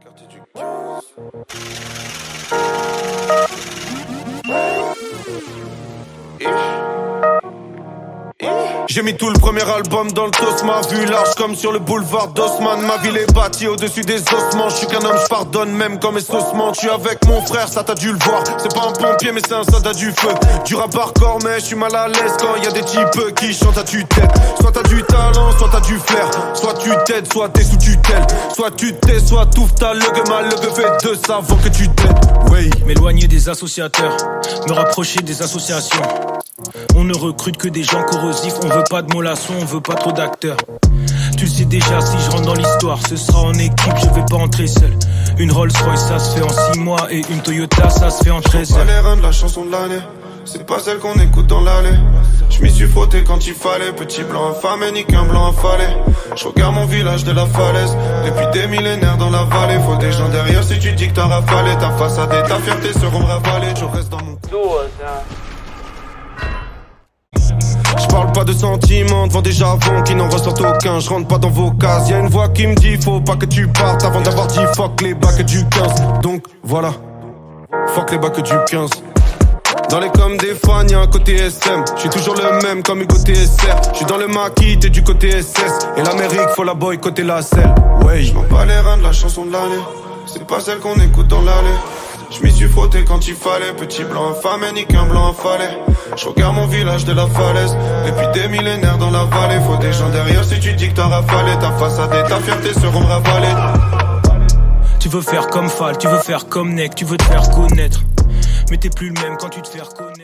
Quartier du 15. J'ai mis tout le premier album dans le toast, ma vue large comme sur le boulevard d'Haussmann. Ma ville est bâtie au-dessus des ossements. Je suis qu'un homme, je pardonne même quand mes ossements. Je suis avec mon frère, ça t'as dû le voir. C'est pas un pompier mais c'est un soldat du feu. Du rap hardcore mais je suis mal à l'aise quand y a des types qui chantent à tue-tête. Soit t'as du talent, soit t'as du flair. Soit tu t'aides, soit t'es sous tutelle. Soit tu t'aides, soit touffe ta legue. Ma legue fait deux avant que tu t'aides. Oui. M'éloigner des associateurs, me rapprocher des associations. On ne recrute que des gens corrosifs. On veut pas de mollassons, on veut pas trop d'acteurs. Tu le sais déjà, si je rentre dans l'histoire, ce sera en équipe, je vais pas entrer seul. Une Rolls Royce, ça se fait en 6 mois. Et une Toyota, ça se fait en 13 heures. Pas les reins de la chanson de l'année, c'est pas celle qu'on écoute dans l'allée. Je m'y suis frotté quand il fallait. Petit blanc affamé, ni qu'un blanc affalé. Je regarde mon village de la falaise. Depuis des millénaires dans la vallée. Faut des gens derrière si tu dis que t'as rafalé. Ta façade et ta fierté seront ravalées. Je reste dans mon Je parle pas de sentiments devant des javons qui n'en ressortent aucun. Je rentre pas dans vos cases. Y'a une voix qui me dit faut pas que tu partes avant d'avoir dit fuck les bacs du 15. Donc voilà, fuck les bacs du 15. Dans les coms des fans y'a un côté SM. J'suis toujours le même comme Hugo TSR. J'suis dans le maquis, t'es du côté SS. Et l'Amérique faut la boycotter la selle. Ouais, j'm'en bats les reins de la chanson de l'année. C'est pas celle qu'on écoute dans l'allée. Je m'y suis frotté quand il fallait. Petit blanc affamé, ni qu'un blanc affalé. Je regarde mon village de la falaise. Depuis des millénaires dans la vallée. Faut des gens derrière si tu dis que t'as rafalé. Ta façade et ta fierté seront ravalées. Tu veux faire comme Fall, tu veux faire comme Neck, tu veux te faire connaître. Mais t'es plus le même quand tu te fais reconnaître.